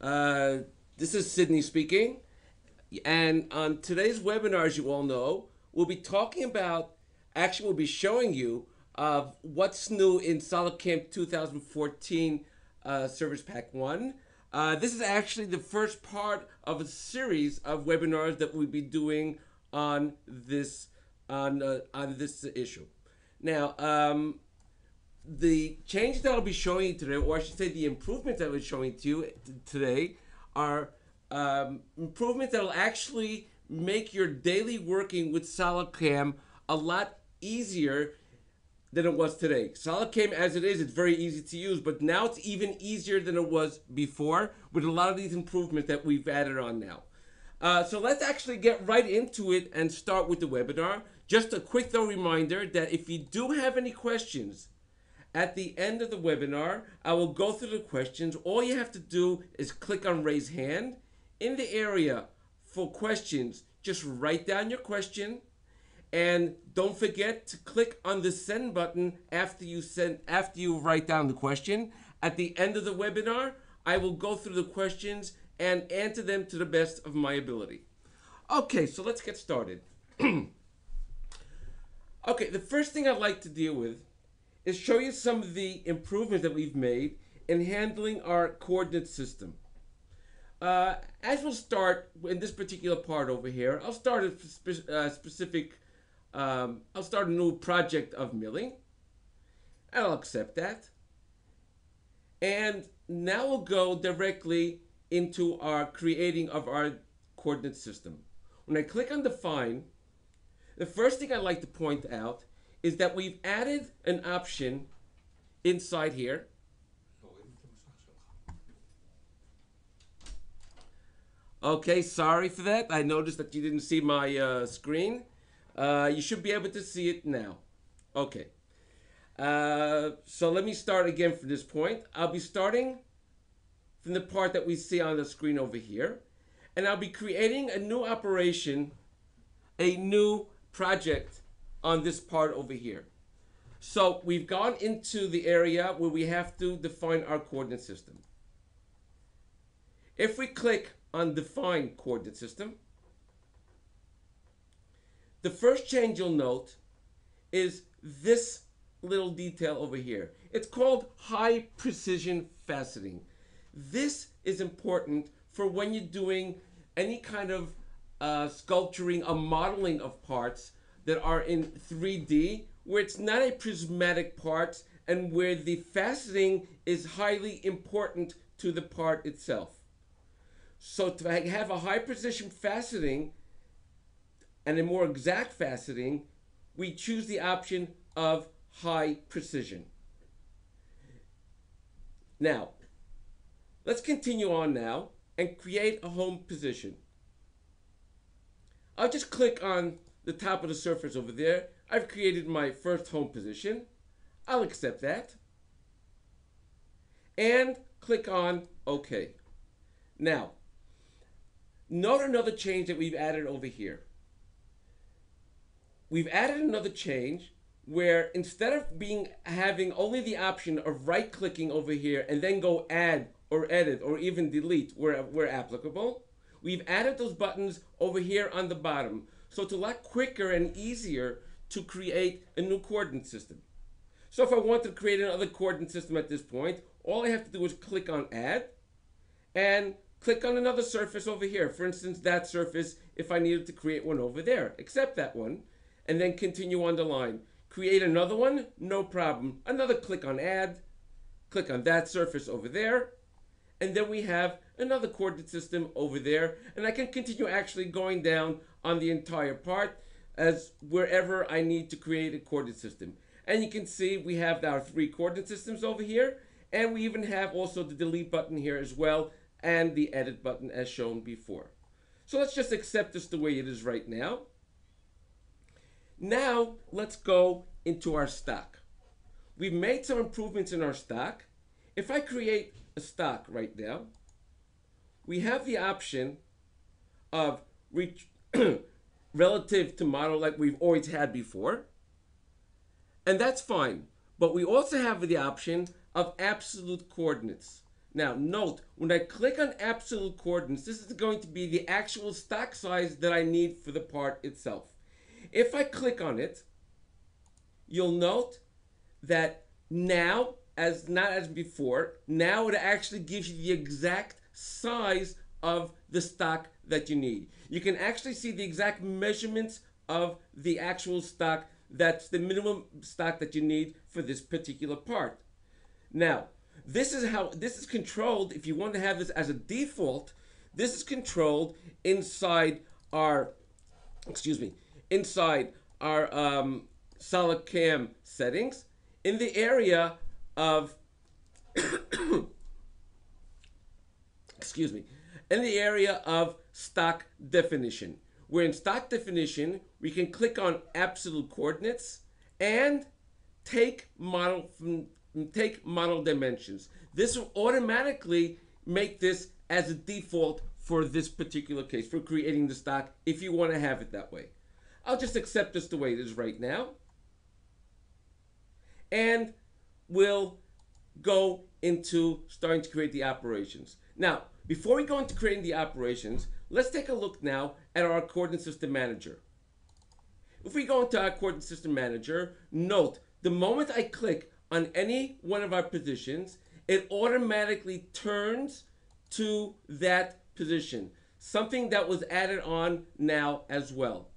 Uh, this is Sydney speaking, and on today's webinar, as you all know, we'll be talking about, actually we'll be showing you what's new in SolidCAM 2014 Service Pack 1. This is actually the first part of a series of webinars that we'll be doing on this issue. Now, the changes that I'll be showing you today, or I should say the improvements that I'll be showing to you today, are improvements that will actually make your daily working with SolidCAM a lot easier than it was today. SolidCAM as it is, it's very easy to use, but now it's even easier than it was before with a lot of these improvements that we've added on now. So let's actually get right into it and start with the webinar. Just a quick though reminder that if you do have any questions, at the end of the webinar, I will go through the questions. All you have to do is click on raise hand. In the area for questions, just write down your question, and don't forget to click on the send button after you write down the question. At the end of the webinar, I will go through the questions and answer them to the best of my ability. Okay, so let's get started. Okay, the first thing I'd like to deal with is show you some of the improvements that we've made in handling our coordinate system. As we'll start in this particular part over here, I'll start I'll start a new project of milling, and I'll accept that. And now we'll go directly into our creating of our coordinate system. When I click on define, the first thing I'd like to point out is that we've added an option inside here. Okay, sorry for that. I noticed that you didn't see my screen. You should be able to see it now. Okay. So let me start again from this point. I'll be starting from the part that we see on the screen over here. And I'll be creating a new operation, a new project on this part over here. So we've gone into the area where we have to define our coordinate system. If we click on define coordinate system, the first change you'll note is this little detail over here. It's called high precision fastening. This is important for when you're doing any kind of sculpturing or modeling of parts that are in 3D, where it's not a prismatic part and where the faceting is highly important to the part itself. So to have a high precision faceting and a more exact faceting, we choose the option of high precision. Now, let's continue on now and create a home position. I'll just click on the top of the surface over there. I've created my first home position. I'll accept that. And click on OK. Now, note another change that we've added over here. We've added another change where instead of having only the option of right-clicking over here and then go add or edit or even delete where applicable, we've added those buttons over here on the bottom. So it's a lot quicker and easier to create a new coordinate system. So if I want to create another coordinate system at this point, all I have to do is click on add and click on another surface over here. For instance, that surface, if I needed to create one over there, accept that one, and then continue on the line. Create another one, no problem. Another click on add, click on that surface over there, and then we have another coordinate system over there, and I can continue actually going down on the entire part as wherever I need to create a coordinate system. And you can see we have our 3 coordinate systems over here, and we even have also the delete button here as well, and the edit button as shown before. So let's just accept this the way it is right now. Now let's go into our stock. We've made some improvements in our stock. If I create a stock right now, we have the option of relative to model like we've always had before, and that's fine. But we also have the option of absolute coordinates. Now note, when I click on absolute coordinates, this is going to be the actual stock size that I need for the part itself. If I click on it, you'll note that now, as not as before, now it actually gives you the exact size of the stock that you need. You can actually see the exact measurements of the actual stock. That's the minimum stock that you need for this particular part. Now, this is controlled. If you want to have this as a default, this is controlled inside our, inside our SolidCAM settings in the area of, in the area of stock definition. Where in stock definition, we can click on absolute coordinates and take model dimensions. This will automatically make this as a default for this particular case, for creating the stock, if you want to have it that way. I'll just accept this the way it is right now. And we'll go into starting to create the operations. Now, before we go into creating the operations, let's take a look now at our Coordinate System Manager. If we go into our Coordinate System Manager, note, the moment I click on any one of our positions, it automatically turns to that position, something that was added on now as well.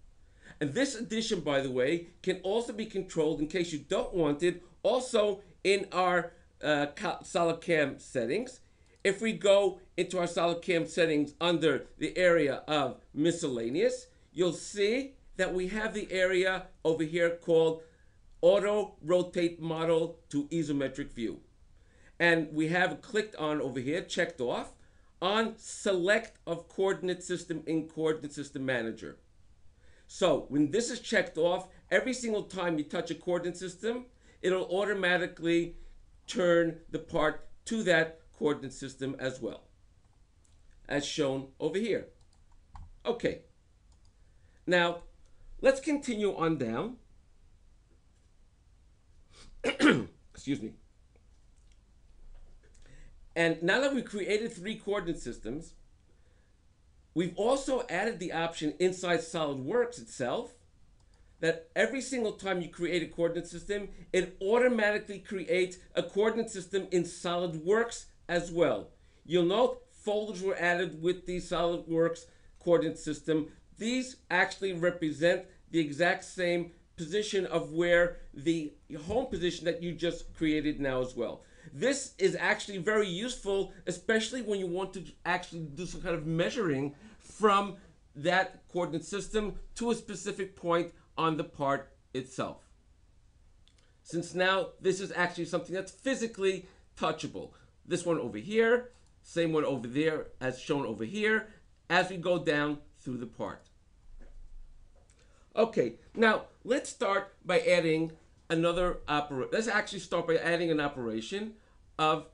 And this addition, by the way, can also be controlled, in case you don't want it, also in our SolidCAM settings. If we go into our SolidCAM settings under the area of miscellaneous, you'll see that we have the area over here called Auto Rotate Model to Isometric View. And we have clicked on over here, checked off, on Select of Coordinate System in Coordinate System Manager. So when this is checked off, every single time you touch a coordinate system, it'll automatically turn the part to that coordinate system as well, as shown over here. Okay. Now, let's continue on down. Excuse me. And now that we've created 3 coordinate systems, we've also added the option inside SolidWorks itself that every single time you create a coordinate system, it automatically creates a coordinate system in SolidWorks as well. You'll note folders were added with the SolidWorks coordinate system. These actually represent the exact same position of where the home position that you just created now as well. This is actually very useful, especially when you want to actually do some kind of measuring from that coordinate system to a specific point on the part itself. Since now this is actually something that's physically touchable. This one over here, same one over there as shown over here, as we go down through the part. Okay, now let's start by adding another operation. Let's actually start by adding an operation of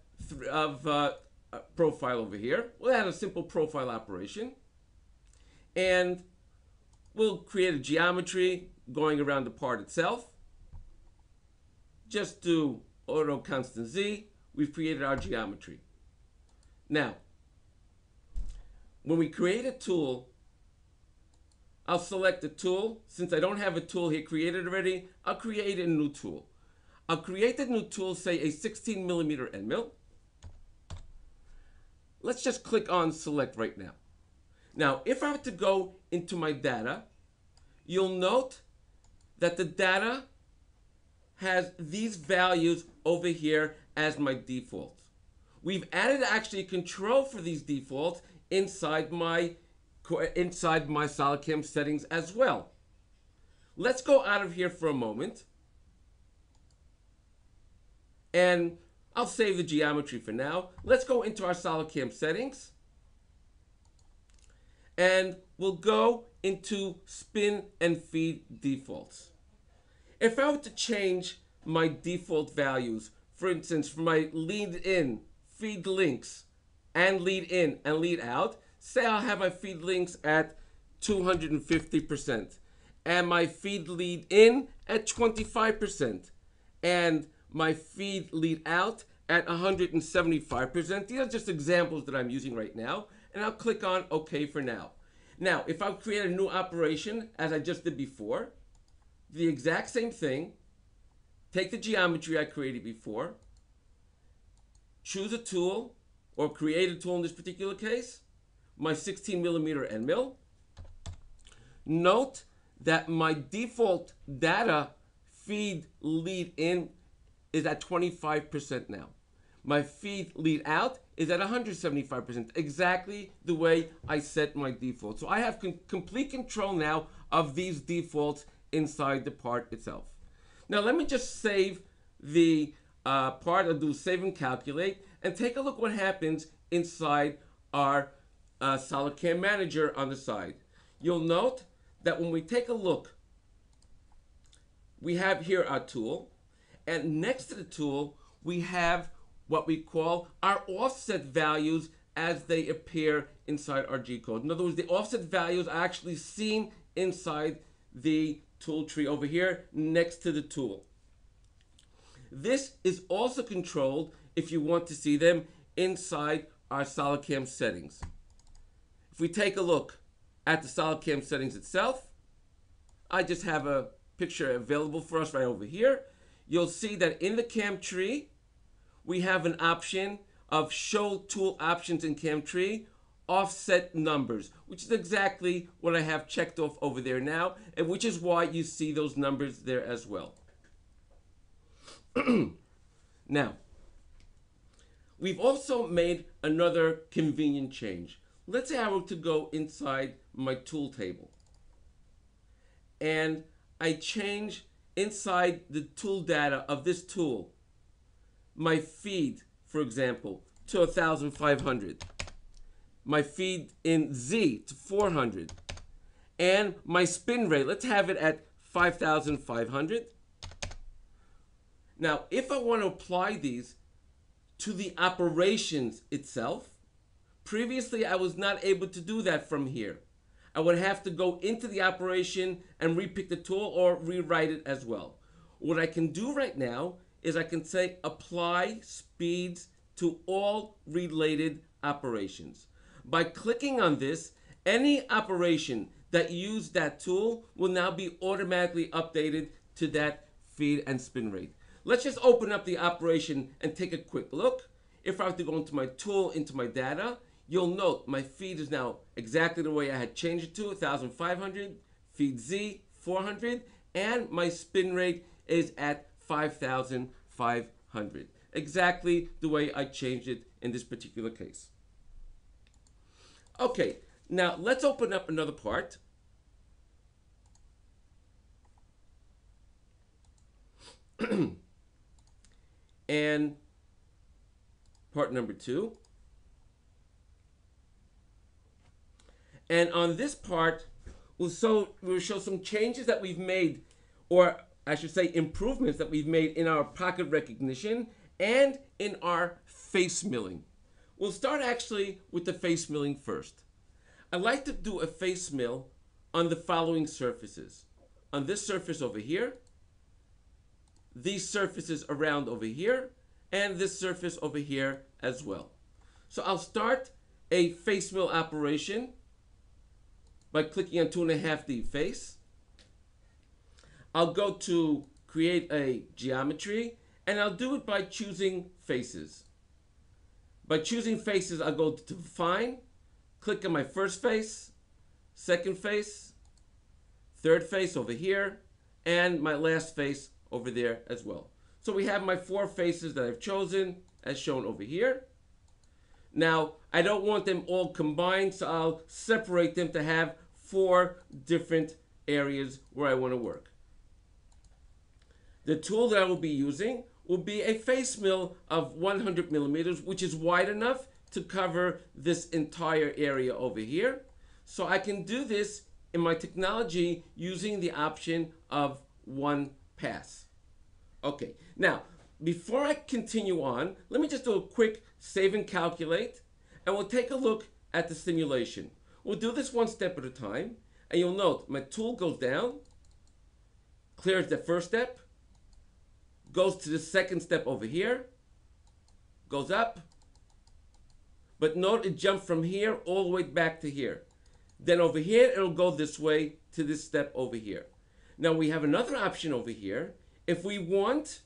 profile over here. We'll add a simple profile operation, and we'll create a geometry going around the part itself. Just do auto constant Z. We've created our geometry. Now, when we create a tool, I'll select a tool. Since I don't have a tool here created already, I'll create a new tool. I'll create the new tool, say a 16mm end mill. Let's just click on select right now. Now, if I were to go into my data, you'll note that the data has these values over here as my default. We've added actually a control for these defaults inside my SolidCAM settings as well. Let's go out of here for a moment. And I'll save the geometry for now. Let's go into our SolidCAM settings. And we'll go into spin and feed defaults. If I were to change my default values, for instance, for my lead in, feed links, and lead in and lead out, say I'll have my feed links at 250%, and my feed lead in at 25%, and my feed lead out at 175%. These are just examples that I'm using right now. And I'll click on OK for now. Now, if I create a new operation, as I just did before, the exact same thing, take the geometry I created before, choose a tool, or create a tool in this particular case, my 16mm end mill. Note that my default data feed lead in is at 25% now. My feed lead out is at 175%, exactly the way I set my default. So I have complete control now of these defaults inside the part itself. Now let me just save the part. I'll do save and calculate and take a look what happens inside our SolidCAM manager on the side. You'll note that when we take a look, we have here our tool, and next to the tool we have what we call our offset values as they appear inside our G code. In other words, the offset values are actually seen inside the tool tree over here next to the tool. This is also controlled, if you want to see them, inside our SolidCAM settings. If we take a look at the SolidCAM settings itself, I just have a picture available for us right over here. You'll see that in the CAM tree, we have an option of show tool options in CAM tree, offset numbers, which is exactly what I have checked off over there now, and which is why you see those numbers there as well. Now, we've also made another convenient change. Let's say I were to go inside my tool table and I change inside the tool data of this tool my feed, for example, to 1,500, my feed in Z to 400, and my spin rate, let's have it at 5,500. Now, if I want to apply these to the operations itself, previously I was not able to do that from here. I would have to go into the operation and repick the tool or rewrite it as well. What I can do right now is I can say apply speeds to all related operations. By clicking on this, any operation that used that tool will now be automatically updated to that feed and spin rate. Let's just open up the operation and take a quick look. If I have to go into my tool, into my data, you'll note my feed is now exactly the way I had changed it to, 1,500, feed Z, 400, and my spin rate is at 5,500. Exactly the way I changed it in this particular case. Okay, now let's open up another part. And part number 2. And on this part, we'll show some changes that we've made, or I should say improvements that we've made in our pocket recognition and in our face milling. We'll start actually with the face milling first. I like to do a face mill on the following surfaces. On this surface over here, these surfaces around over here, and this surface over here as well. So I'll start a face mill operation by clicking on 2.5D face. I'll go to create a geometry, and I'll do it by choosing faces. By choosing faces, I'll go to define, click on my first face, second face, third face over here, and my last face over there as well. So we have my 4 faces that I've chosen as shown over here. Now, I don't want them all combined, so I'll separate them to have 4 different areas where I want to work. The tool that I will be using will be a face mill of 100 millimeters, which is wide enough to cover this entire area over here. So I can do this in my technology using the option of 1 pass. Okay, now, before I continue on, let me just do a quick save and calculate, and we'll take a look at the simulation. We'll do this one step at a time, and you'll note my tool goes down, clears the first step, goes to the second step over here, goes up, but note it jumped from here all the way back to here. Then over here, it'll go this way to this step over here. Now we have another option over here. If we want,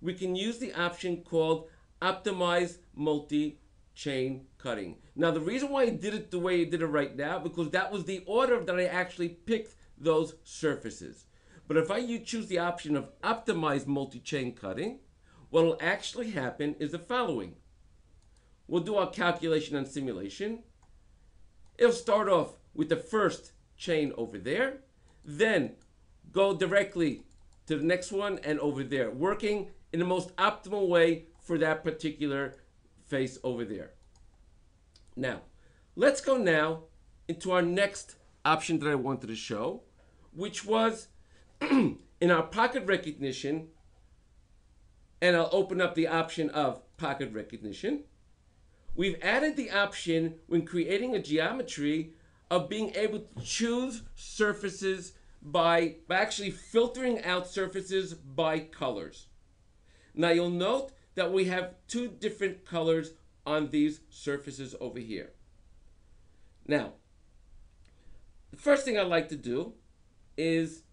we can use the option called Optimize Multi-Chain Cutting. Now the reason why I did it the way I did it right now, because that was the order that I actually picked those surfaces. But if I choose the option of Optimize Multi-Chain Cutting, what will actually happen is the following. We'll do our calculation and simulation. It'll start off with the first chain over there, then go directly to the next one and over there, working in the most optimal way for that particular face over there. Now, let's go now into our next option that I wanted to show, which was in our pocket recognition, and I'll open up the option of pocket recognition. We've added the option when creating a geometry of being able to choose surfaces by actually filtering out surfaces by colors. Now you'll note that we have two different colors on these surfaces over here. Now, the first thing I'd like to do is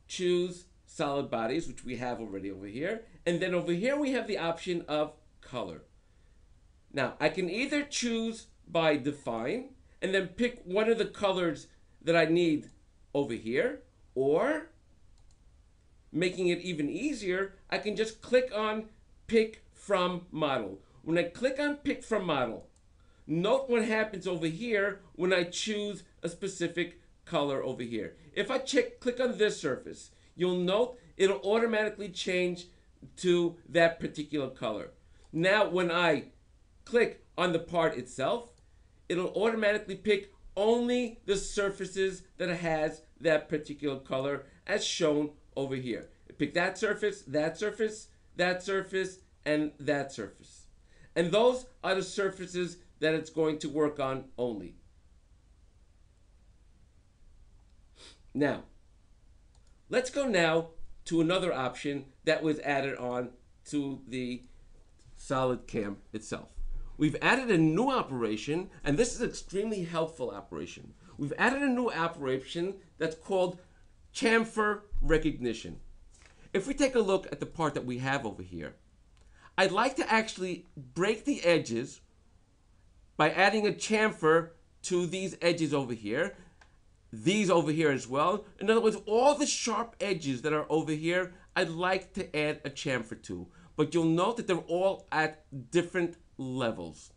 choose solid bodies, which we have already over here. And then over here we have the option of color. Now, I can either choose by define and then pick one of the colors that I need over here, or making it even easier, I can just click on pick from model. When I click on pick from model, note what happens over here when I choose a specific color over here. If I click on this surface, you'll note it'll automatically change to that particular color. Now when I click on the part itself, it'll automatically pick only the surfaces that has that particular color as shown over here. Pick that surface, that surface, that surface, and that surface. And those are the surfaces that it's going to work on only. Now, let's go now to another option that was added on to the SolidCAM itself. We've added a new operation, and this is an extremely helpful operation. We've added a new operation that's called chamfer recognition. If we take a look at the part that we have over here, I'd like to actually break the edges by adding a chamfer to these edges over here, these over here as well. In other words, all the sharp edges that are over here, I'd like to add a chamfer to. But you'll note that they're all at different levels.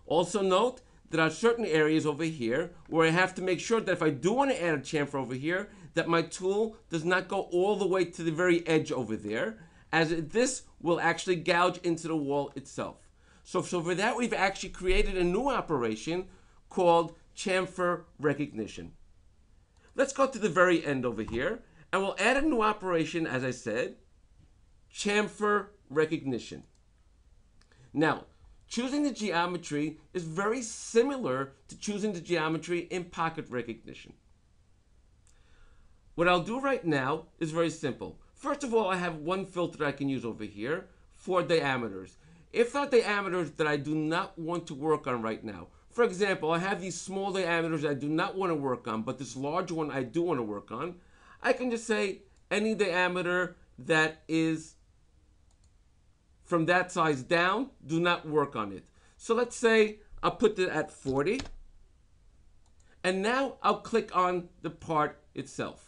Also note there are certain areas over here where I have to make sure that if I do want to add a chamfer over here, that my tool does not go all the way to the very edge over there, as this will actually gouge into the wall itself. So for that, we've actually created a new operation called chamfer recognition. Let's go to the very end over here, and we'll add a new operation, as I said, chamfer recognition. Now, choosing the geometry is very similar to choosing the geometry in pocket recognition. What I'll do right now is very simple. First of all, I have one filter that I can use over here for diameters. If there are diameters that I do not want to work on right now, for example, I have these small diameters I do not want to work on, but this large one I do want to work on, I can just say any diameter that is from that size down, do not work on it. So let's say I'll put it at 40, and now I'll click on the part itself.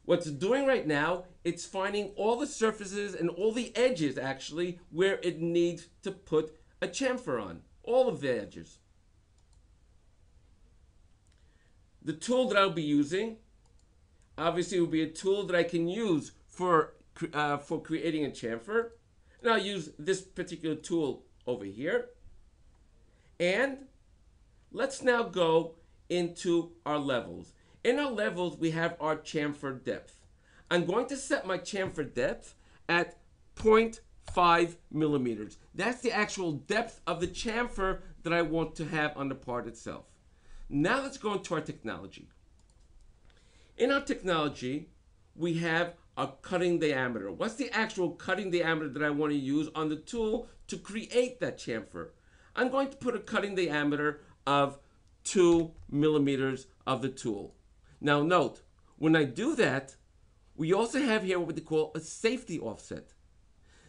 What's it's doing right now, it's finding all the surfaces and all the edges actually where it needs to put a chamfer on, all of the edges. The tool that I'll be using, obviously will be a tool that I can use for creating a chamfer. And I'll use this particular tool over here. And let's now go into our levels. In our levels, we have our chamfer depth. I'm going to set my chamfer depth at 0.5 millimeters. That's the actual depth of the chamfer that I want to have on the part itself. Now let's go into our technology. In our technology, we have a cutting diameter. What's the actual cutting diameter that I want to use on the tool to create that chamfer? I'm going to put a cutting diameter of 2 millimeters of the tool. Now note, when I do that, we also have here what we call a safety offset.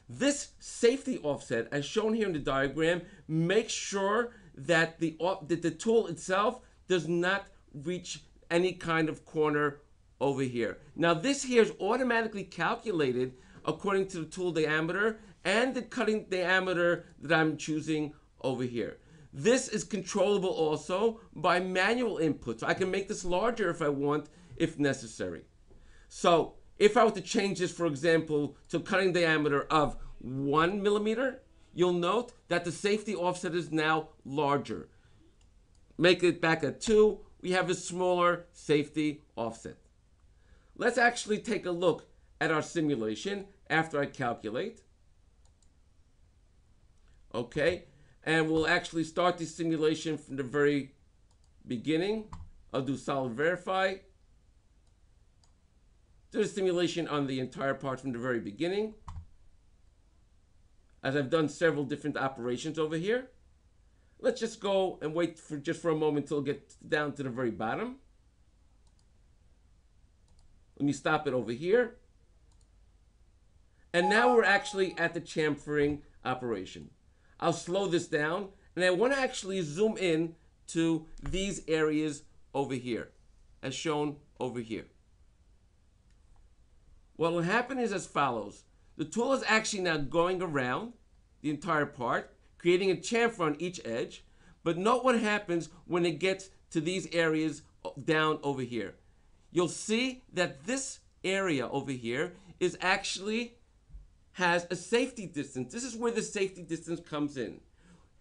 This safety offset, as shown here in the diagram, makes sure that the tool itself does not reach any kind of corner over here. Now this here is automatically calculated according to the tool diameter and the cutting diameter that I'm choosing over here. This is controllable also by manual input. So I can make this larger if I want, if necessary. So if I were to change this, for example, to cutting diameter of 1 millimeter, you'll note that the safety offset is now larger. Make it back at 2, we have a smaller safety offset. Let's actually take a look at our simulation after I calculate. Okay, and we'll actually start the simulation from the very beginning. I'll do solid verify. Do the simulation on the entire part from the very beginning, as I've done several different operations over here. Let's just go and wait for just for a moment till it gets down to the very bottom. Let me stop it over here. And now we're actually at the chamfering operation. I'll slow this down, and I want to actually zoom in to these areas over here, as shown over here. What will happen is as follows. The tool is actually now going around the entire part, creating a chamfer on each edge, but note what happens when it gets to these areas down over here. You'll see that this area over here is actually has a safety distance. This is where the safety distance comes in,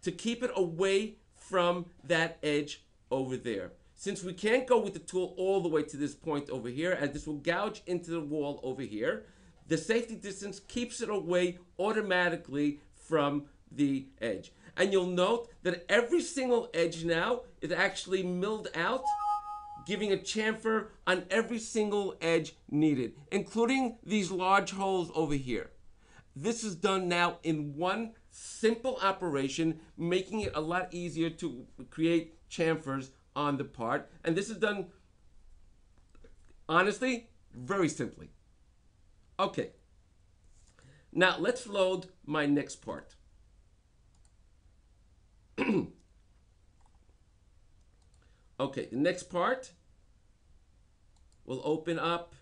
to keep it away from that edge over there. Since we can't go with the tool all the way to this point over here, as this will gouge into the wall over here, the safety distance keeps it away automatically from the edge. And you'll note that every single edge now is actually milled out, giving a chamfer on every single edge needed, including these large holes over here. This is done now in one simple operation, making it a lot easier to create chamfers on the part. And this is done, honestly, very simply. Okay. Now let's load my next part. Okay, the next part we'll open up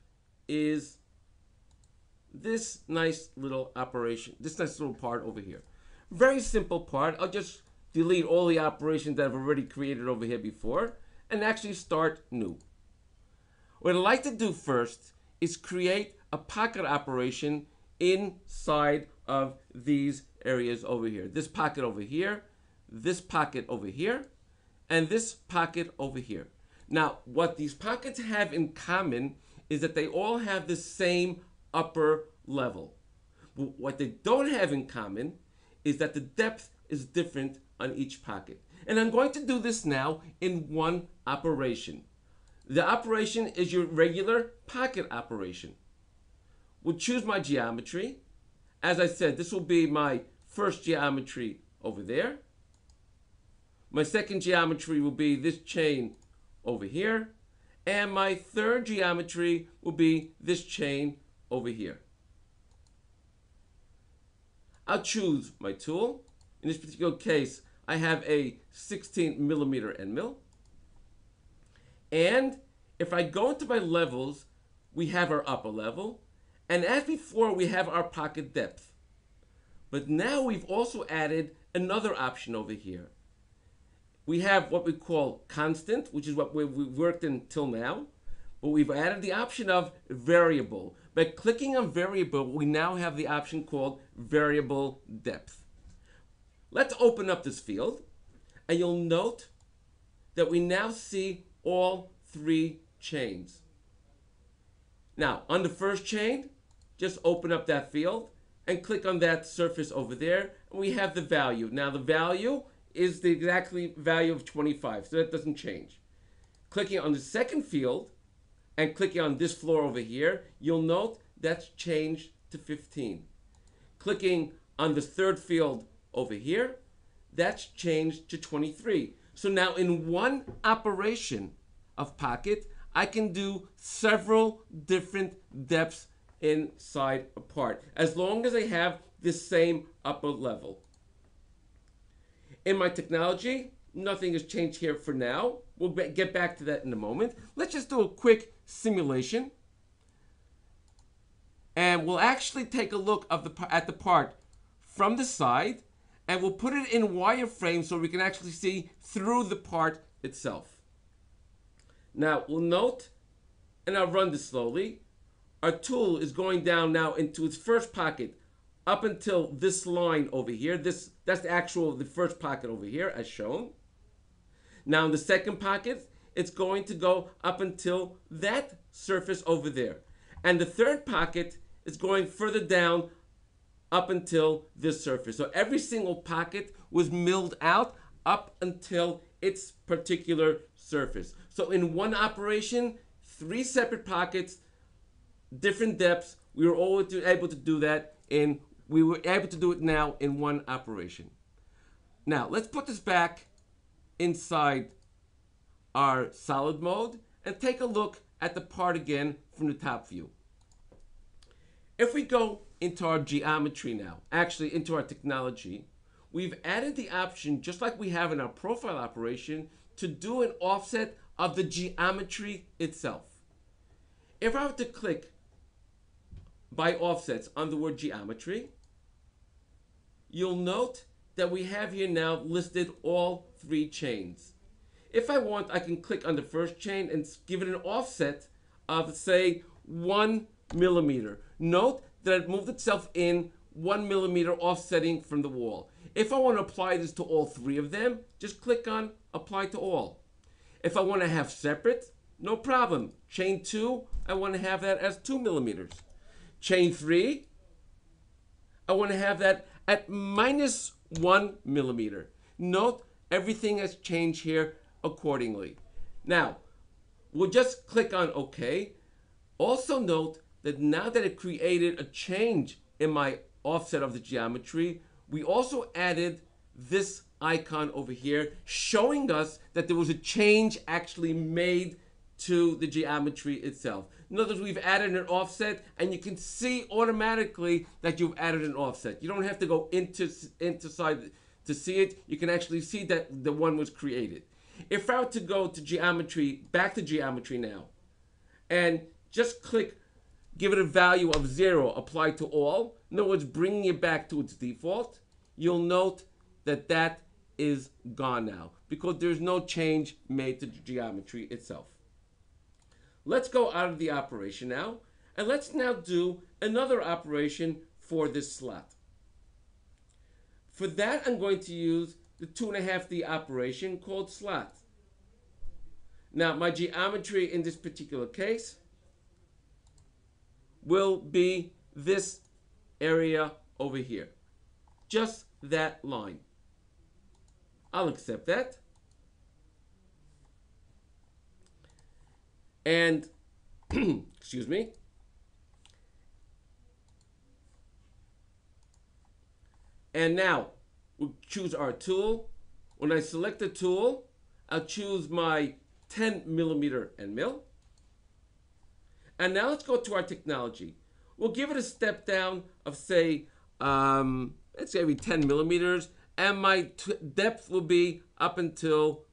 is this nice little operation, this nice little part over here. Very simple part. I'll just delete all the operations that I've already created over here before and actually start new. What I'd like to do first is create a pocket operation inside of these areas over here. This pocket over here, this pocket over here, and this pocket over here. Now, what these pockets have in common is that they all have the same upper level. But what they don't have in common is that the depth is different on each pocket. And I'm going to do this now in one operation. The operation is your regular pocket operation. We'll choose my geometry. As I said, this will be my first geometry over there. My second geometry will be this chain over here. And my third geometry will be this chain over here. I'll choose my tool. In this particular case, I have a 16 millimeter end mill. And if I go into my levels, we have our upper level. And as before, we have our pocket depth. But now we've also added another option over here. We have what we call constant, which is what we've worked until now. But we've added the option of variable. By clicking on variable, we now have the option called variable depth. Let's open up this field, and you'll note that we now see all three chains. Now, on the first chain, just open up that field and click on that surface over there, and we have the value. Now, the value is the exactly value of 25, so that doesn't change. Clicking on the second field and clicking on this floor over here, you'll note that's changed to 15. Clicking on the third field over here, that's changed to 23. So now in one operation of pocket, I can do several different depths inside a part, as long as I have the same upper level. In my technology, nothing has changed here for now. We'll get back to that in a moment. Let's just do a quick simulation. And we'll actually take a look at the part from the side, and we'll put it in wireframe so we can actually see through the part itself. Now, we'll note, and I'll run this slowly, our tool is going down now into its first pocket up until this line over here. That's the first pocket over here as shown. Now in the second pocket, it's going to go up until that surface over there. And the third pocket is going further down up until this surface. So every single pocket was milled out up until its particular surface. So in one operation, 3 separate pockets, different depths. We were always able to do that we were able to do it now in one operation. Now let's put this back inside our solid mode and take a look at the part again from the top view. If we go into our geometry now, actually into our technology, we've added the option, just like we have in our profile operation, to do an offset of the geometry itself. If I were to click by offsets on the word geometry, you'll note that we have here now listed all 3 chains. If I want, I can click on the first chain and give it an offset of, say, 1 millimeter. Note that it moved itself in 1 millimeter offsetting from the wall. If I want to apply this to all 3 of them, just click on Apply to All. If I want to have separate, no problem. Chain 2, I want to have that as 2 millimeters. Chain 3, I want to have that at minus 1 millimeter. Note everything has changed here accordingly. Now, we'll just click on OK. Also note that now that it created a change in my offset of the geometry, we also added this icon over here showing us that there was a change actually made to the geometry itself. In other words, we've added an offset, and you can see automatically that you've added an offset. You don't have to go inside to see it. You can actually see that the one was created. If I were to go to geometry, back to geometry now, and just click, give it a value of 0, apply to all, in other words, bringing it back to its default, you'll note that that is gone now because there's no change made to the geometry itself. Let's go out of the operation now, and let's now do another operation for this slot. For that, I'm going to use the 2.5D operation called slot. Now, my geometry in this particular case will be this area over here. Just that line. I'll accept that. And, excuse me. And now, we'll choose our tool. When I select the tool, I'll choose my 10 millimeter end mill. And now let's go to our technology. We'll give it a step down of, say, let's say every 10 millimeters. And my depth will be up until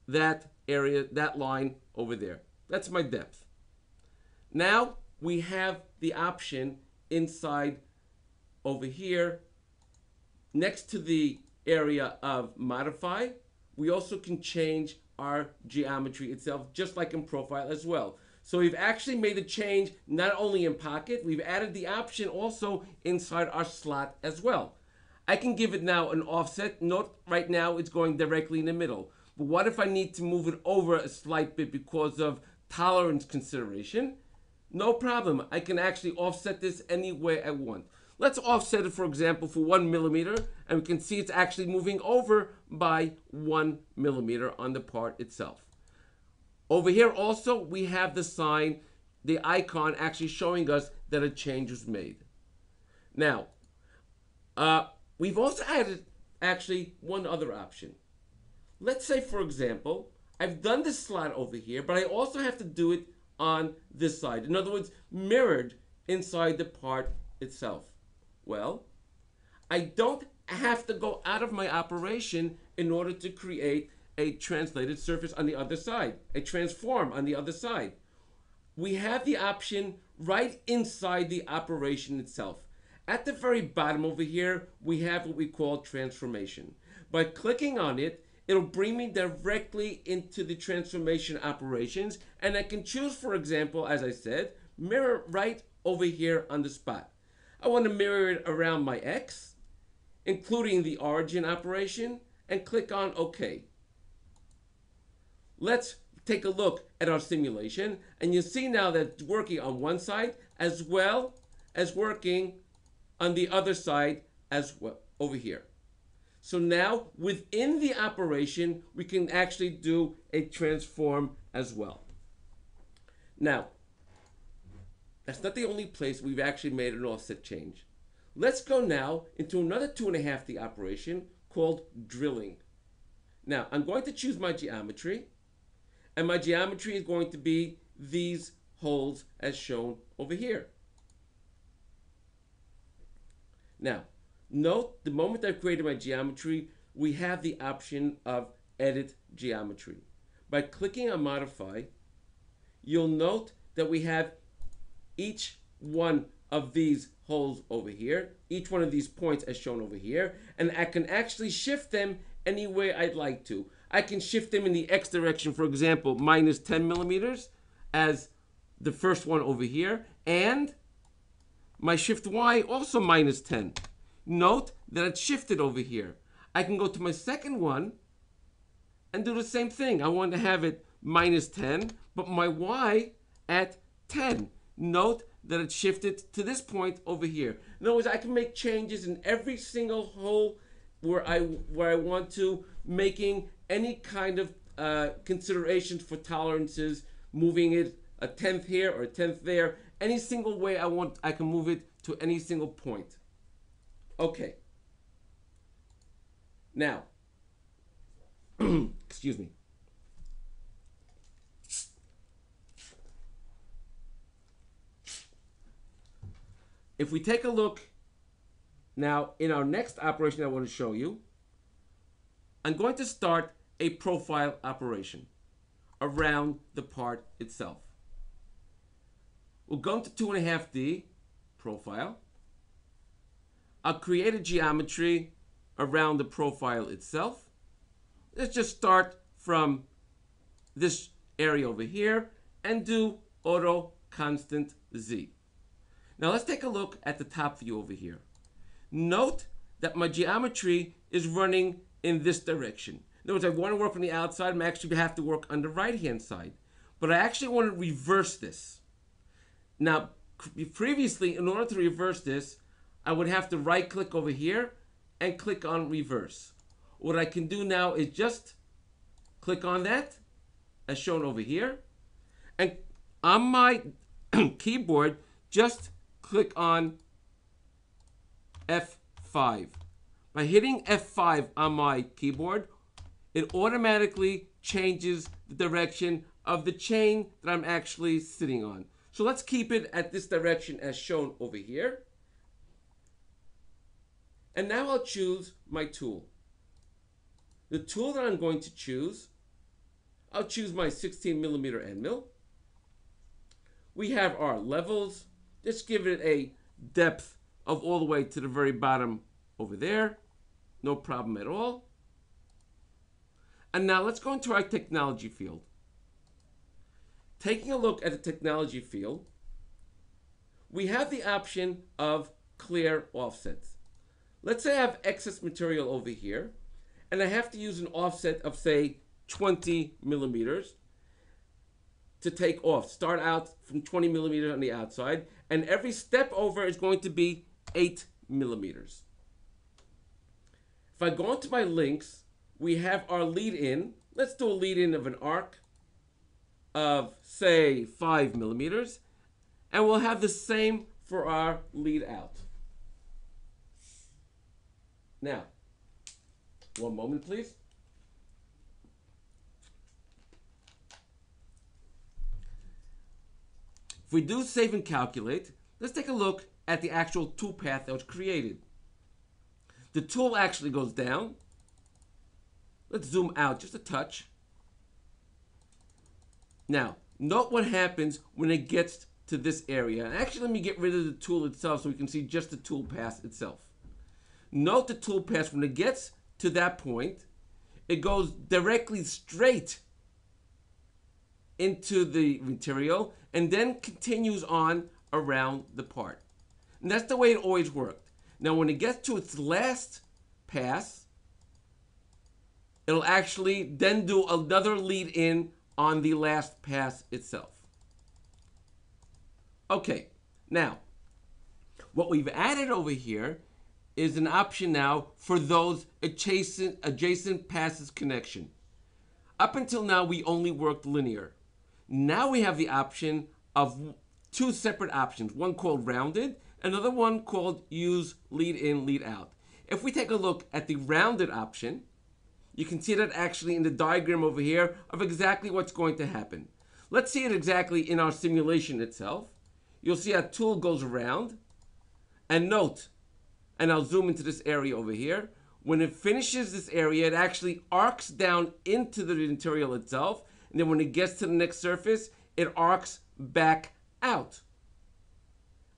that area, that line over there. That's my depth. Now we have the option inside over here next to the area of modify. We also can change our geometry itself, just like in profile as well. So we've actually made a change not only in pocket, we've added the option also inside our slot as well. I can give it now an offset. Note right now it's going directly in the middle. But what if I need to move it over a slight bit because of tolerance consideration? No problem. I can actually offset this any way I want. Let's offset it, for example, for 1 millimeter, and we can see it's actually moving over by 1 millimeter on the part itself. Over here also, we have the sign the icon actually showing us that a change was made. Now, we've also added actually one other option. Let's say, for example, I've done this slot over here, but I also have to do it on this side. In other words, mirrored inside the part itself. Well, I don't have to go out of my operation in order to create a translated surface on the other side, a transform on the other side. We have the option right inside the operation itself. At the very bottom over here, we have what we call transformation. By clicking on it, it'll bring me directly into the transformation operations, and I can choose, for example, as I said, mirror right over here on the spot. I want to mirror it around my X, including the origin operation, and click on OK. Let's take a look at our simulation, and you see now that it's working on one side as well as working on the other side as well over here. So now within the operation, we can actually do a transform as well. Now, that's not the only place we've actually made an offset change. Let's go now into another 2.5D operation called drilling. Now, I'm going to choose my geometry, and my geometry is going to be these holes as shown over here. Now, note the moment I've created my geometry, we have the option of edit geometry. By clicking on modify, you'll note that we have each one of these holes over here, each one of these points as shown over here, and I can actually shift them any way I'd like to. I can shift them in the X direction, for example, minus 10 millimeters as the first one over here, and my shift Y also minus 10. Note that it's shifted over here. I can go to my second one and do the same thing. I want to have it minus 10, but my Y at 10. Note that it's shifted to this point over here. In other words, I can make changes in every single hole where I want to, making any kind of considerations for tolerances, moving it a tenth here or a tenth there. Any single way I want, I can move it to any single point. Okay. Now, excuse me. If we take a look now in our next operation I want to show you, I'm going to start a profile operation around the part itself. We'll go into 2.5D profile. I'll create a geometry around the profile itself. Let's just start from this area over here and do auto constant Z. Now let's take a look at the top view over here. Note that my geometry is running in this direction. In other words, I want to work on the outside, I'm actually have to work on the right-hand side. But I actually want to reverse this. Now, previously, in order to reverse this, I would have to right-click over here and click on reverse. What I can do now is just click on that, as shown over here, and on my keyboard, just click on F5. By hitting F5 on my keyboard, it automatically changes the direction of the chain that I'm actually sitting on. So let's keep it at this direction as shown over here. And now I'll choose my tool. The tool that I'm going to choose, I'll choose my 16mm end mill. We have our levels. Just give it a depth of all the way to the very bottom over there. No problem at all. And now let's go into our technology field. Taking a look at the technology field, we have the option of clear offsets. Let's say I have excess material over here, and I have to use an offset of, say, 20 millimeters to take off. Start out from 20 millimeters on the outside, and every step over is going to be 8 millimeters. If I go into my links, we have our lead-in. Let's do a lead-in of an arc of, say, 5 millimeters. And we'll have the same for our lead out. Now, one moment, please. If we do save and calculate, let's take a look at the actual tool path that was created. The tool actually goes down. Let's zoom out just a touch. Now, note what happens when it gets to this area. Actually, let me get rid of the tool itself so we can see just the tool path itself. Note the tool path, when it gets to that point, it goes directly straight into the material and then continues on around the part. And that's the way it always worked. Now, when it gets to its last pass, it'll actually then do another lead in on the last pass itself. Okay, now, what we've added over here is an option now for those adjacent passes connection. Up until now, we only worked linear. Now we have the option of two separate options, one called rounded, another one called use lead in, lead out. If we take a look at the rounded option, you can see that actually in the diagram over here of exactly what's going to happen. Let's see it exactly in our simulation itself. You'll see our tool goes around, and note, and I'll zoom into this area over here, when it finishes this area, it actually arcs down into the material itself, and then when it gets to the next surface, it arcs back out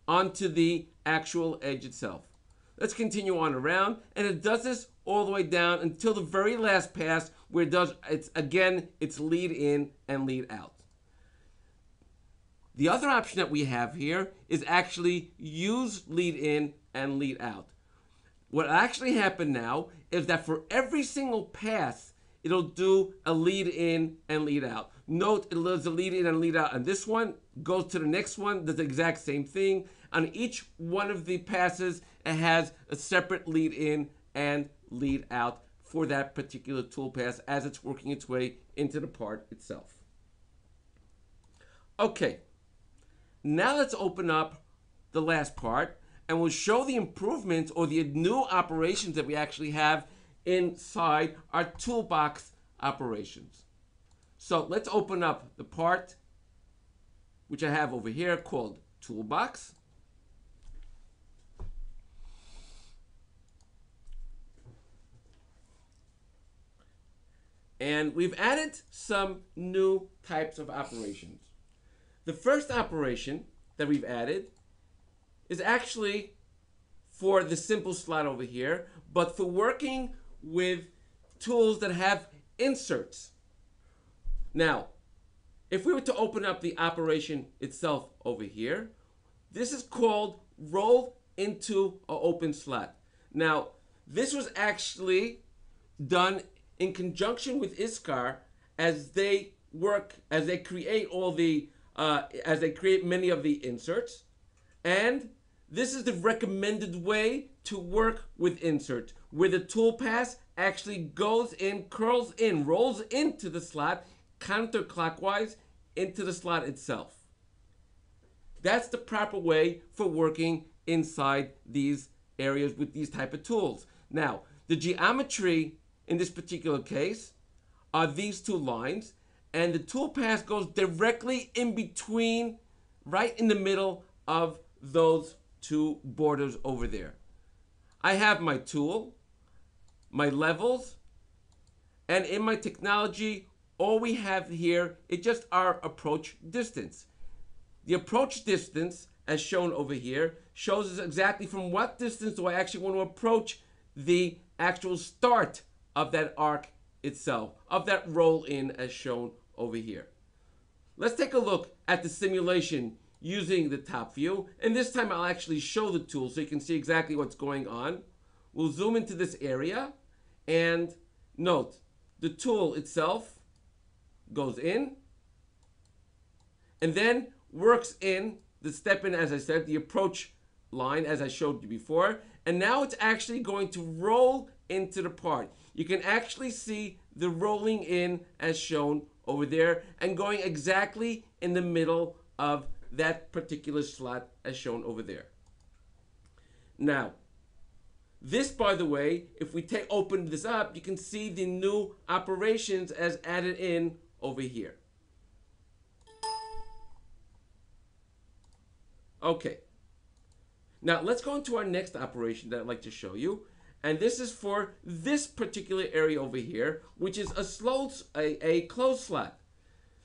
onto the actual edge itself. Let's continue on around, and it does this all the way down until the very last pass where it does, it's lead in and lead out. The other option that we have here is actually use lead in and lead out. What actually happened now is that for every single pass, it'll do a lead in and lead out. Note, it does a lead in and lead out on this one, goes to the next one, does the exact same thing. On each one of the passes, it has a separate lead in and lead out for that particular tool pass as it's working its way into the part itself. Okay, now let's open up the last part and we'll show the improvements or the new operations that we actually have inside our Toolbox Operations. So let's open up the part which I have over here called Toolbox. And we've added some new types of operations. The first operation that we've added is actually for the simple slot over here, but for working with tools that have inserts. Now, if we were to open up the operation itself over here, this is called roll into an open slot. Now, this was actually done in conjunction with ISCAR as they create many of the inserts. And this is the recommended way to work with inserts, where the tool pass actually goes in, curls in, rolls into the slot counterclockwise into the slot itself. That's the proper way for working inside these areas with these type of tools. Now, the geometry in this particular case are these two lines, and the tool pass goes directly in between, right in the middle of those two borders over there. I have my tool, my levels, and in my technology, all we have here is just our approach distance. The approach distance, as shown over here, shows us exactly from what distance do I actually want to approach the actual start of that arc itself, of that roll in as shown over here. Let's take a look at the simulation using the top view, and this time I'll actually show the tool so you can see exactly what's going on. We'll zoom into this area, and note, the tool itself goes in, and then works in the step in, as I said, the approach line as I showed you before, and now it's actually going to roll into the part. You can actually see the rolling in as shown over there and going exactly in the middle of that particular slot as shown over there. Now, this, by the way, if we open this up, you can see the new operations as added in over here. Okay. Now, let's go into our next operation that I'd like to show you. And this is for this particular area over here, which is a closed slot.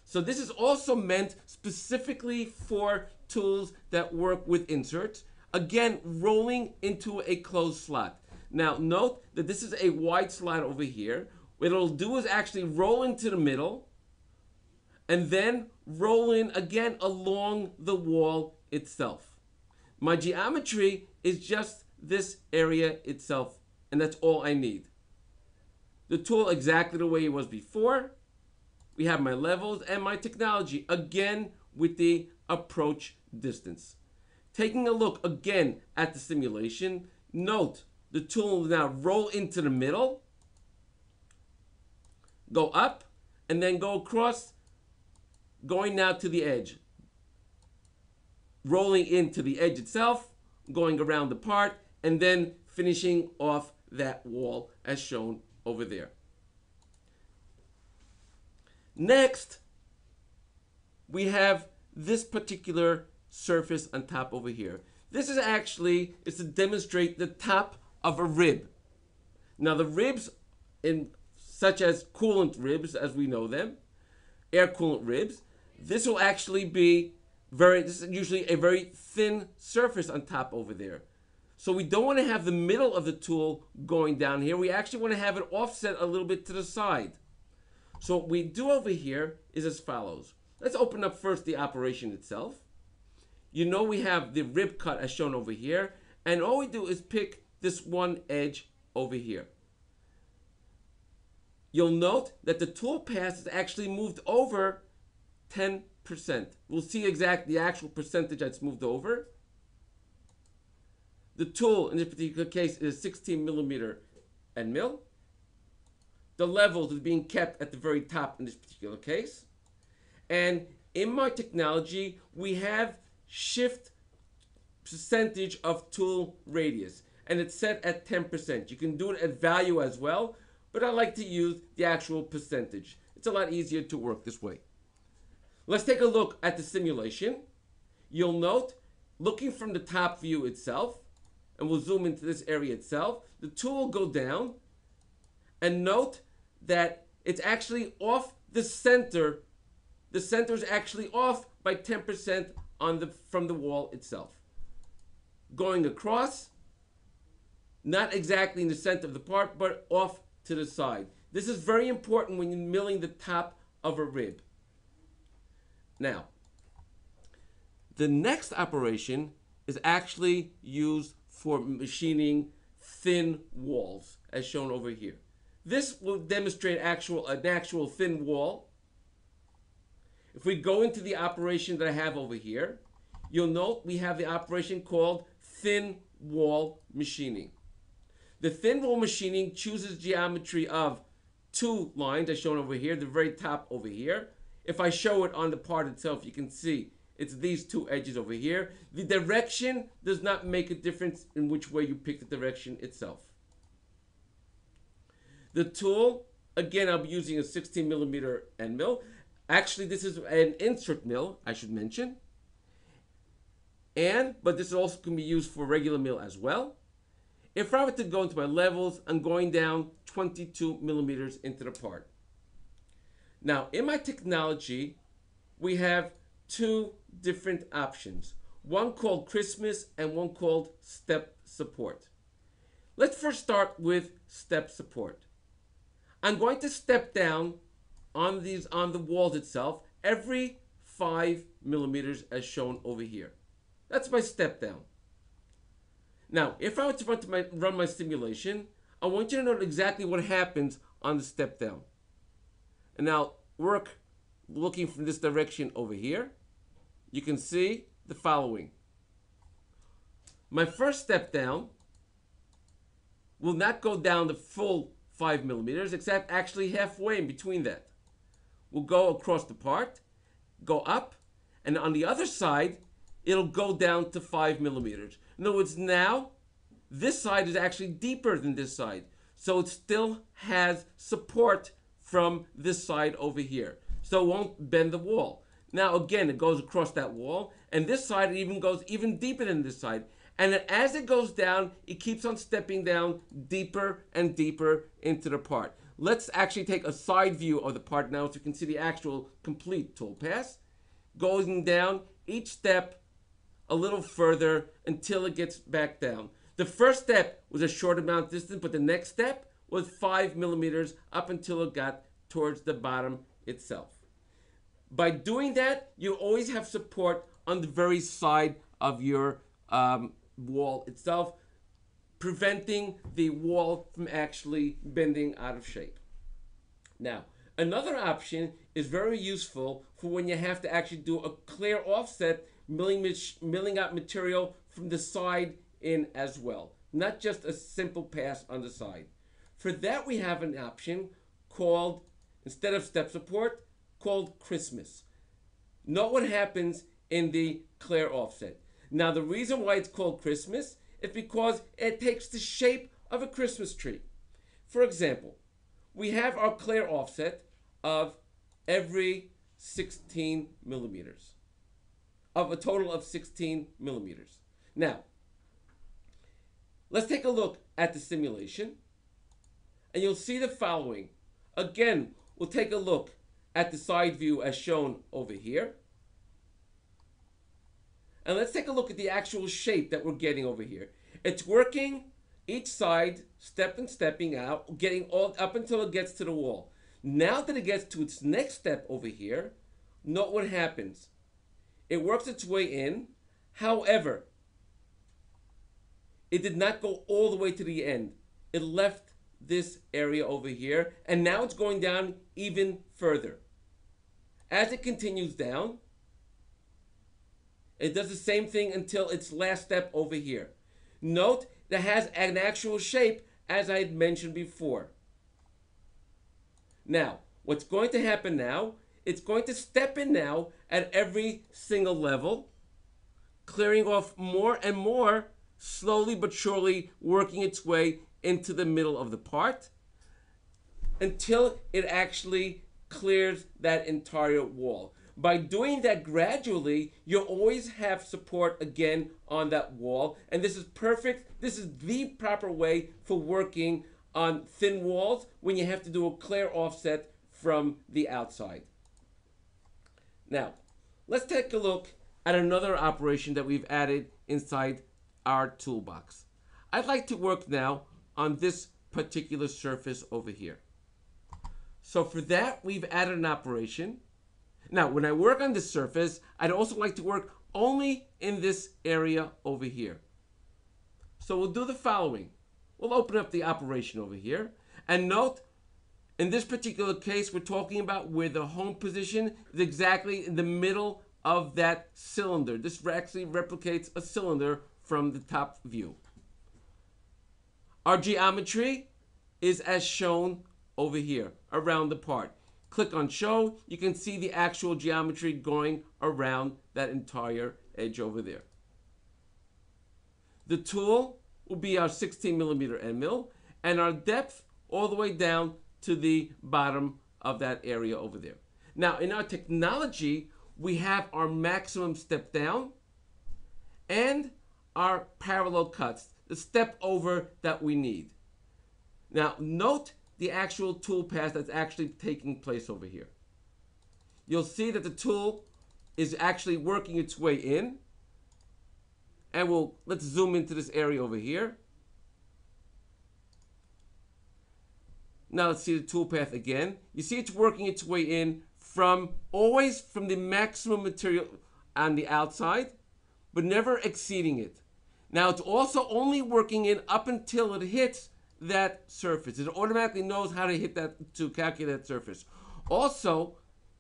So this is also meant specifically for tools that work with inserts. Again, rolling into a closed slot. Now, note that this is a wide slot over here. What it'll do is actually roll into the middle and then roll in again along the wall itself. My geometry is just this area itself, and that's all I need. The tool exactly the way it was before. We have my levels and my technology, again with the approach distance. Taking a look again at the simulation, note the tool will now roll into the middle, go up, and then go across, going now to the edge. Rolling into the edge itself, going around the part, and then finishing off that wall as shown over there. Next, we have this particular surface on top over here. This is actually to demonstrate the top of a rib. Now the ribs, such as coolant ribs as we know them, air coolant ribs, this will actually be this is usually a very thin surface on top over there. So we don't want to have the middle of the tool going down here. We actually want to have it offset a little bit to the side. So what we do over here is as follows. Let's open up first the operation itself. You know we have the rib cut as shown over here, and all we do is pick this one edge over here. You'll note that the tool path is actually moved over 10%. We'll see exactly the actual percentage that's moved over. The tool in this particular case is 16 millimeter end mill. The levels is being kept at the very top in this particular case. And in my technology, we have shift percentage of tool radius, and it's set at 10%. You can do it at value as well, but I like to use the actual percentage. It's a lot easier to work this way. Let's take a look at the simulation. You'll note, looking from the top view itself, and we'll zoom into this area itself, the tool will go down, and note that it's actually off the center. The center is actually off by 10% from the wall itself. Going across, not exactly in the center of the part, but off to the side. This is very important when you're milling the top of a rib. Now, the next operation is actually used for machining thin walls, as shown over here. This will demonstrate an actual thin wall. If we go into the operation that I have over here, you'll note we have the operation called thin wall machining. The thin wall machining chooses geometry of two lines, as shown over here, the very top over here. If I show it on the part itself, you can see it's these two edges over here. The direction does not make a difference in which way you pick the direction itself. The tool, again, I'll be using a 16 millimeter end mill. Actually, this is an insert mill, I should mention. But this also can be used for regular mill as well. If I were to go into my levels, I'm going down 22 millimeters into the part. Now, in my technology, we have two different options. One called Christmas and one called step support. Let's first start with step support. I'm going to step down on the walls itself every 5 millimeters as shown over here. That's my step down. Now, if I were to run my simulation, I want you to note exactly what happens on the step down. And now work looking from this direction over here. You can see the following. My first step down will not go down the full 5 millimeters, except actually halfway in between that. We'll go across the part, go up, And on the other side, it'll go down to 5 millimeters. In other words, now this side is actually deeper than this side. So it still has support from this side over here. So it won't bend the wall. Now again, it goes across that wall, and this side even goes even deeper than this side. And as it goes down, it keeps on stepping down deeper and deeper into the part. Let's actually take a side view of the part now so you can see the actual complete tool pass. Going down each step a little further until it gets back down. The first step was a short amount of distance, but the next step was 5 millimeters up until it got towards the bottom itself. By doing that, you always have support on the very side of your wall itself, preventing the wall from actually bending out of shape. Now, another option is very useful for when you have to actually do a clear offset, milling out material from the side in as well, not just a simple pass on the side. For that, we have an option called, instead of step support, called Christmas. Note what happens in the clear offset. Now, the reason why it's called Christmas is because it takes the shape of a Christmas tree. For example, we have our clear offset of every 16 millimeters, of a total of 16 millimeters. Now, let's take a look at the simulation, and you'll see the following. Again, we'll take a look at the side view as shown over here. And let's take a look at the actual shape that we're getting over here. It's working each side, stepping out, getting all up until it gets to the wall. Now that it gets to its next step over here, note what happens. It works its way in. However, it did not go all the way to the end. It left this area over here, and now it's going down even further. As it continues down, it does the same thing until its last step over here. Note that has an actual shape, as I had mentioned before. Now, what's going to happen now, it's going to step in now at every single level, clearing off more and more, slowly but surely working its way into the middle of the part until it actually clears that entire wall. By doing that gradually, you'll always have support again on that wall, and this is perfect. This is the proper way for working on thin walls when you have to do a clear offset from the outside. Now, let's take a look at another operation that we've added inside our toolbox. I'd like to work now on this particular surface over here. So for that, we've added an operation. Now, when I work on this surface, I'd also like to work only in this area over here. So we'll do the following. We'll open up the operation over here, and note, in this particular case, we're talking about where the home position is exactly in the middle of that cylinder. This actually replicates a cylinder from the top view. Our geometry is as shown over here around the part. Click on show, you can see the actual geometry going around that entire edge over there. The tool will be our 16 millimeter end mill, and our depth all the way down to the bottom of that area over there. Now, in our technology, we have our maximum step down and our parallel cuts, the step over that we need. Now, note the actual tool pass that's actually taking place over here. You'll see that the tool is actually working its way in, and let's zoom into this area over here. Now let's see the tool path again. You see it's working its way in always from the maximum material on the outside, but never exceeding it. Now it's also only working in up until it hits that surface. It automatically knows how to hit that, to calculate that surface. Also,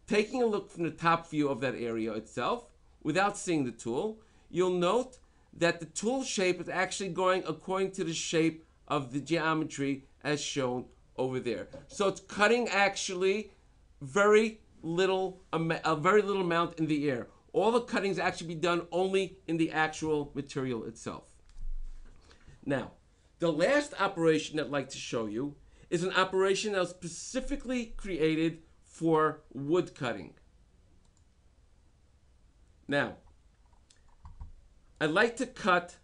taking a look from the top view of that area itself, without seeing the tool, you'll note that the tool shape is actually going according to the shape of the geometry as shown over there. So it's cutting actually a very little amount in the air. All the cuttings actually be done only in the actual material itself. Now, the last operation I'd like to show you is an operation that was specifically created for wood cutting. Now, I'd like to cut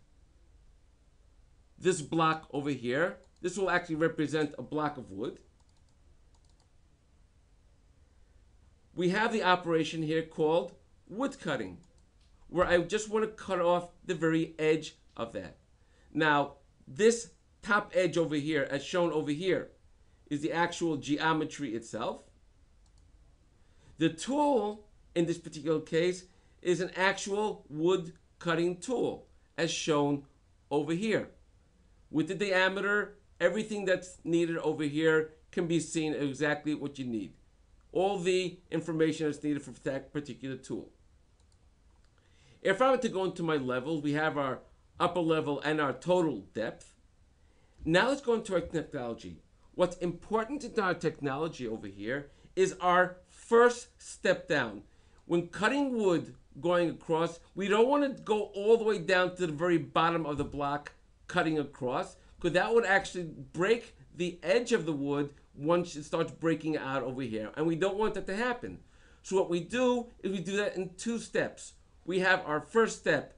this block over here. This will actually represent a block of wood. We have the operation here called wood cutting, where I just want to cut off the very edge of that. Now, this top edge over here, as shown over here, is the actual geometry itself. The tool, in this particular case, is an actual wood cutting tool, as shown over here. With the diameter, everything that's needed over here can be seen exactly what you need. All the information that's needed for that particular tool. If I were to go into my levels, we have our upper level and our total depth. Now let's go into our technology. What's important in our technology over here is our first step down. When cutting wood going across, we don't want to go all the way down to the very bottom of the block cutting across, because that would actually break the edge of the wood once it starts breaking out over here, and we don't want that to happen. So what we do is we do that in two steps. We have our first step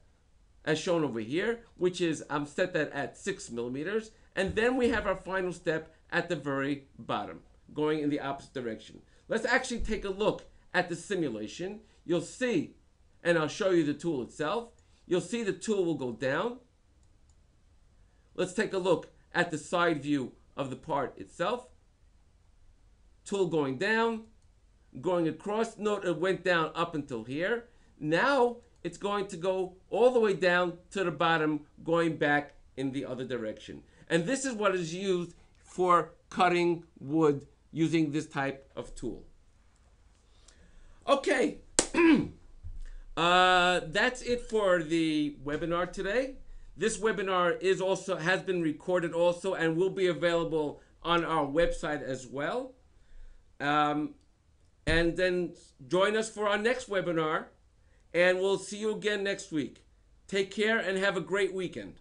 as shown over here, which is I'm set that at 6 millimeters, and then we have our final step at the very bottom, going in the opposite direction. Let's actually take a look at the simulation. You'll see, and I'll show you the tool itself. You'll see the tool will go down. Let's take a look at the side view of the part itself. Tool going down, going across. Note it went down up until here. Now it's going to go all the way down to the bottom, going back in the other direction. And this is what is used for cutting wood using this type of tool. Okay, that's it for the webinar today. This webinar has been recorded also and will be available on our website as well. And then join us for our next webinar, and we'll see you again next week. Take care and have a great weekend.